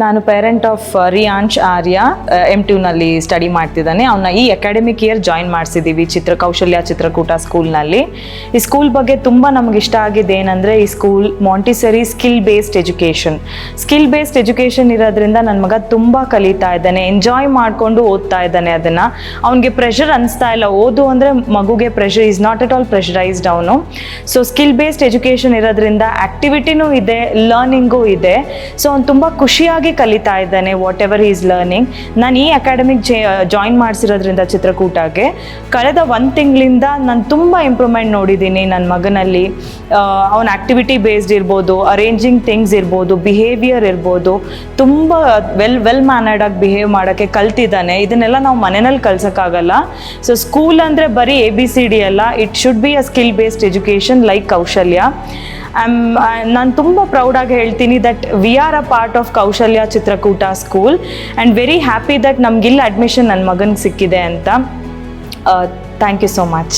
ನಾನು parent of ರಿಯಾಂಶ್ Arya M2ನಲ್ಲಿ study ಮಾಡ್ತಿದ್ದಾನೆ. ಅವನ್ನ ಈ ಅಕಾಡೆಮಿಕ್ ಇಯರ್ ಜಾಯಿನ್ ಮಾಡಿಸಿದ್ದೀವಿ ಕೌಶಲ್ಯ ಚಿತ್ರಕೂಟ ಸ್ಕೂಲ್ನಲ್ಲಿ. ಈ ಸ್ಕೂಲ್ ಬಗ್ಗೆ ತುಂಬ ನಮ್ಗೆ ಇಷ್ಟ ಆಗಿದೆ ಏನಂದರೆ, ಈ school Montessori skill based education ಇರೋದ್ರಿಂದ ನನ್ನ ಮಗ ತುಂಬ ಕಲಿತಾ ಇದ್ದಾನೆ, ಎಂಜಾಯ್ ಮಾಡಿಕೊಂಡು ಓದ್ತಾ ಇದ್ದಾನೆ. ಅದನ್ನು ಅವನಿಗೆ ಪ್ರೆಷರ್ ಅನಿಸ್ತಾ ಇಲ್ಲ. ಓದು ಅಂದರೆ ಮಗುಗೆ pressure is not at all pressurised ಅವನು. ಸೊ ಸ್ಕಿಲ್ ಬೇಸ್ಡ್ ಎಜುಕೇಷನ್ ಇರೋದ್ರಿಂದ ಆ್ಯಕ್ಟಿವಿಟಿನೂ ಇದೆ, ಲರ್ನಿಂಗೂ ಇದೆ. ಸೊ ಅವ್ನು ತುಂಬ ಖುಷಿಯಾಗಿ ಕಲಿತಾ ಇದ್ದಾನೆ ವಾಟ್ ಎವರ್ ಈಸ್ ಲರ್ನಿಂಗ್. ನಾನು ಈ ಅಕಾಡೆಮಿಕ್ ಜಾಯಿನ್ ಮಾಡಿಸಿರೋದ್ರಿಂದ ಚಿತ್ರಕೂಟಕ್ಕೆ ಕಳೆದ 1 ತಿಂಗಳಿಂದ ನಾನು ತುಂಬ ಇಂಪ್ರೂವ್ಮೆಂಟ್ ನೋಡಿದ್ದೀನಿ ನನ್ನ ಮಗನಲ್ಲಿ. ಅವನ ಆ್ಯಕ್ಟಿವಿಟಿ ಬೇಸ್ಡ್ ಇರ್ಬೋದು, ಅರೇಂಜಿಂಗ್ ಥಿಂಗ್ಸ್ ಇರ್ಬೋದು, ಬಿಹೇವಿಯರ್ ಇರ್ಬೋದು, ತುಂಬ ವೆಲ್ ಮ್ಯಾನರ್ಡ್ ಆಗಿ ಬಿಹೇವ್ ಮಾಡೋಕ್ಕೆ ಕಲ್ತಿದ್ದಾನೆ. ಇದನ್ನೆಲ್ಲ ನಾವು ಮನೆಯಲ್ಲಿ ಕಲ್ಸೋಕ್ಕಾಗಲ್ಲ. ಸೊ ಸ್ಕೂಲ್ ಅಂದರೆ ಬರೀ ABCD ಅಲ್ಲ, it should be a skill based education like ಕೌಶಲ್ಯ. ನಾನು ತುಂಬ ಪ್ರೌಡಾಗಿ ಹೇಳ್ತೀನಿ that we are a part of Kaushalya Chitrakoota school and very happy that ನಮಗಿಲ್ಲ ಅಡ್ಮಿಷನ್ ನನ್ನ ಮಗನಿಗೆ ಸಿಕ್ಕಿದೆ ಅಂತ. Thank you so much.